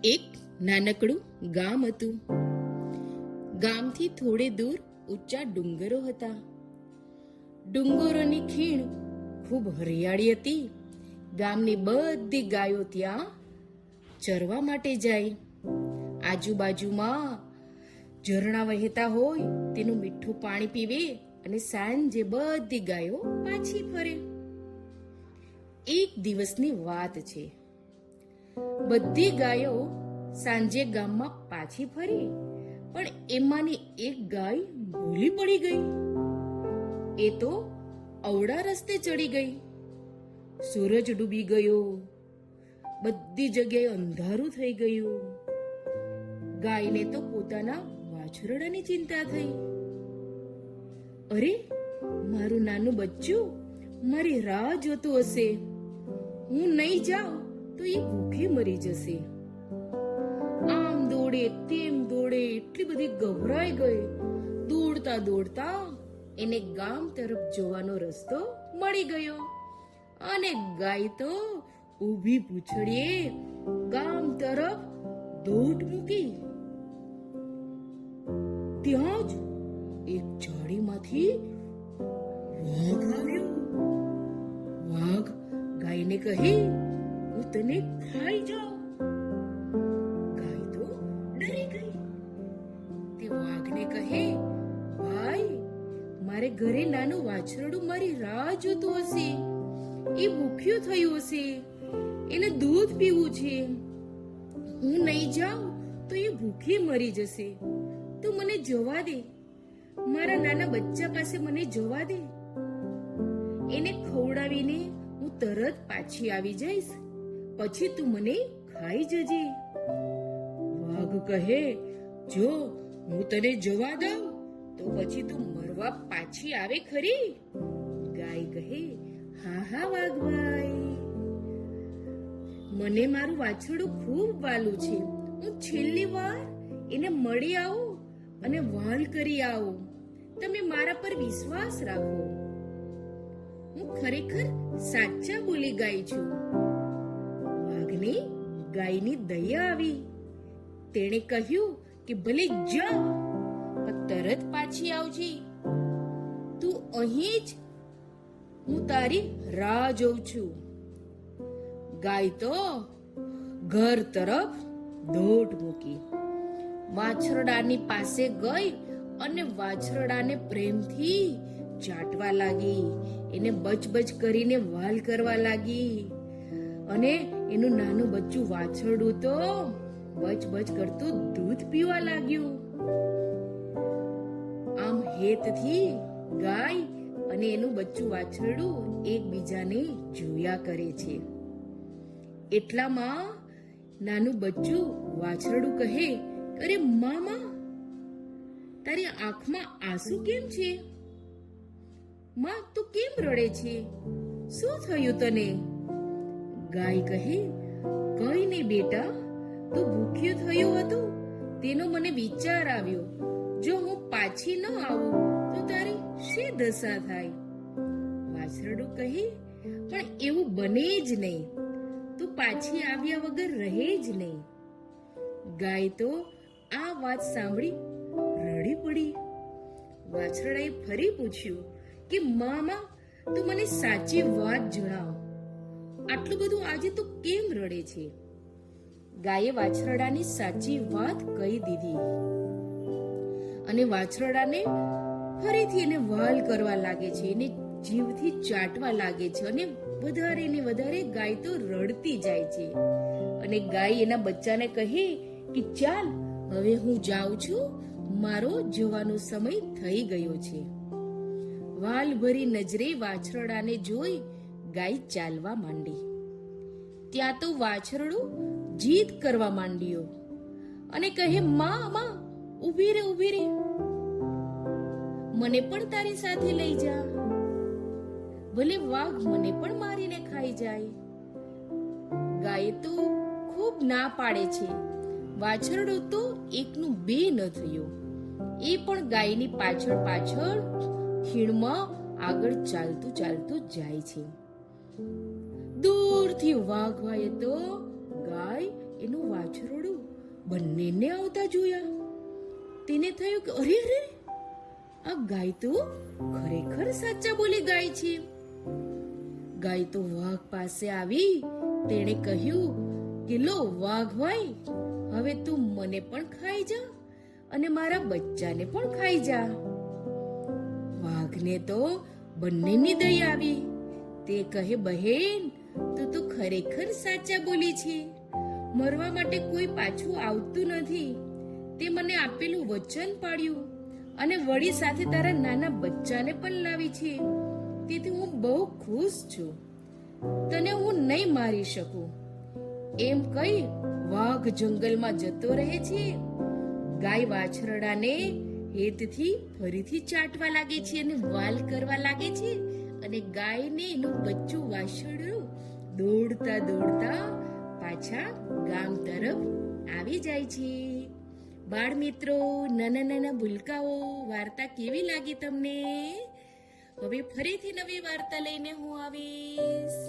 એક નાનકડું ગામ હતું. ગામથી થોડે દૂર ઊંચા ડુંગરો હતા. ડુંગરોની ખીણ ખૂબ હરિયાળી હતી. ગામની બધી ગાયો ત્યાં ચરવા માટે જાય. આજુબાજુમાં ઝરણા વહેતા હોય તેનું મીઠું પાણી પીવે અને સાંજે બધી ગાયો પાછી ફરે. એક દિવસની વાત છે. બધી ગાયો સાંજે ગામમાં પાછી ફરી, પણ એમાંની એક ગાય ભૂલી પડી ગઈ. એ તો અવળા રસ્તે ચડી ગઈ. સૂરજ ડૂબી ગયો. બધી જગ્યાએ અંધારું થઈ ગયું. ગાયને તો પોતાના વાછરડાની ચિંતા થઈ. અરે, મારું નાનું બચ્ચું મારી રાહ જોતું હશે. હું નહીં જાઉં તો એ ભૂખે મરી જશે. આમ દોડે તેમ દોડે એટલી બધી ગભરાઈ ગઈ. દોડતા દોડતા એને ગામ તરફ જવાનો રસ્તો મળી ગયો અને ગાય તો ઊભી પૂંછડીએ ગામ તરફ દોટ મૂકી. ત્યાં જ એક ઝાડીમાંથી વાઘ આવ્યો. વાઘ ગાયને કહે, હું તને ખાઈ જાઉં. ગાય તો ડરી ગઈ. તે વાઘને કહે, ભાઈ, મારે ઘરે નાનું વાછરડું મારી રાહ જોતું હશે. એ ભૂખ્યું થયું હશે. એને દૂધ પીવું છે. હું નહીં જાઉં તો એ ભૂખી મરી જશે. તું મને જવા દે. મારા નાના બચ્ચા પાસે મને જવા દે. એને ખવડાવીને હું તરત પાછી આવી જઈશ. પછી તું મને ખાઈ જજે. વાઘ કહે, જો હું તને જવા દઉં તો પછી તું મરવા પાછી આવે ખરી? ગાય કહે, હા હા વાઘભાઈ, મને મારું વાછરડું ખૂબ વાલું છે. હું છેલ્લી વાર એને મળી આવું અને વહાલ કરી આવું. તમે મારા પર વિશ્વાસ રાખો. હું ખરેખર સાચા બોલી ગાય છું. વાઘને ગાયની દયા આવી. તેણે કહ્યું કે ભલે જા, પણ તરત પાછી આવજે. તું અહીં જ, હું તારી રાહ જોઉં છું. ગાય તો ઘર તરફ દોટ મૂકી. વાછરડાની પાસે ગઈ અને વાછરડાને પ્રેમથી ચાટવા લાગી. એને બચબચ કરીને વહાલ કરવા લાગી. અને એનું નાનું બચ્ચું વાછરડું તો બચબચ કરતું દૂધ પીવા લાગ્યું. આમ હેતથી ગાય અને એનું બચ્ચું વાછરડું એકબીજાને જોયા કરે છે. એટલામાં નાનું બચ્ચું વાછરડું કહે, અરે મામા, તારી આંખમાં આંસુ કેમ છે? માં, તું કેમ રડે છે? શું થયું તને? ગાય કહે, કઈ નહીં બેટા, તું ભૂખ્યું થયું હતું તેનો મને વિચાર આવ્યો. જો હું પાછી ન આવું તો તારી શી દશા થાય? વાછરડું કહે, પણ એવું બને જ નહીં. તું પાછી આવ્યા વગર રહે જ નહીં. ગાય તો આ વાત સાંભળી રડી પડી. વાછરડાએ ફરી પૂછ્યું કે મામા, તું મને સાચી વાત જણાવ. આટલું બધું આજે તું કેમ રડે છે? ગાયે વાછરડાની સાચી વાત કહી દીધી અને વાછરડાને ફરીથી એને વહાલ કરવા લાગે છે. એને જીવથી ચાટવા લાગે છે અને વધારે ને વધારે ગાય તો રડતી જાય છે. અને ગાય એના બચ્ચાને કહે કે ચાલ, હવે હું જાઉં છું. મારો જવાનો સમય થઈ ગયો છે. વાલ ભરી નજરે વાછરડાને જોઈ ગાય ચાલવા માંડી. ત્યાં તો વાછરડું જીદ કરવા માંડ્યો અને કહે, માં, ઊભી રે, ઊભી રે. મને પણ તારી સાથે લઈ જા. ભલે વાઘ મને પણ મારીને ખાઈ જાય. ગાય તો ખૂબ ના પાડે છે. વાછરડું તો એકનું બે ન થયું. એ પણ ગાયની પાછળ પાછળ ખીણમાં આગળ ચાલતું ચાલતું જાય છે. દૂરથી વાઘ ભાઈએ તો ગાય એનું વાછરડું બંનેને આવતા જોયા. તેને થયું કે અરે અરે, આ ગાય તો ખરેખર સાચા બોલી ગાય છે. ગાય તો વાઘ પાસે આવી તેણે કહ્યું કે લો વાઘ ભાઈ, હવે તું મને પણ ખાઈ જા અને મારા બચ્ચાને પણ ખાઈ જા. વાઘને તો બંનેની દયા આવી. તે કહે બહેન, તું તો ખરેખર સાચા બોલી છે. મરવા માટે કોઈ પાછું આવતું નથી. તે મને આપેલું વચન પાડ્યું અને વળી સાથે તારા નાના બચ્ચાને પણ લાવી છે. તેથી હું બહુ ખુશ છું. તને હું નહીં મારી શકું. એમ કહી વાઘ જંગલમાં જતો રહે છે. ગાય વાછરડાને હેતથી ફરીથી ચાટવા લાગે છે અને વાલ કરવા લાગે છે. અને ગાયને એનું બચ્ચું વાછરડું દોડતા દોડતા પાછા ગામ તરફ આવી જાય છે. બાળ મિત્રો, નાના નાના ભૂલકાઓ, વાર્તા કેવી લાગી તમને? હવે ફરીથી નવી વાર્તા લઈને હું આવીશ.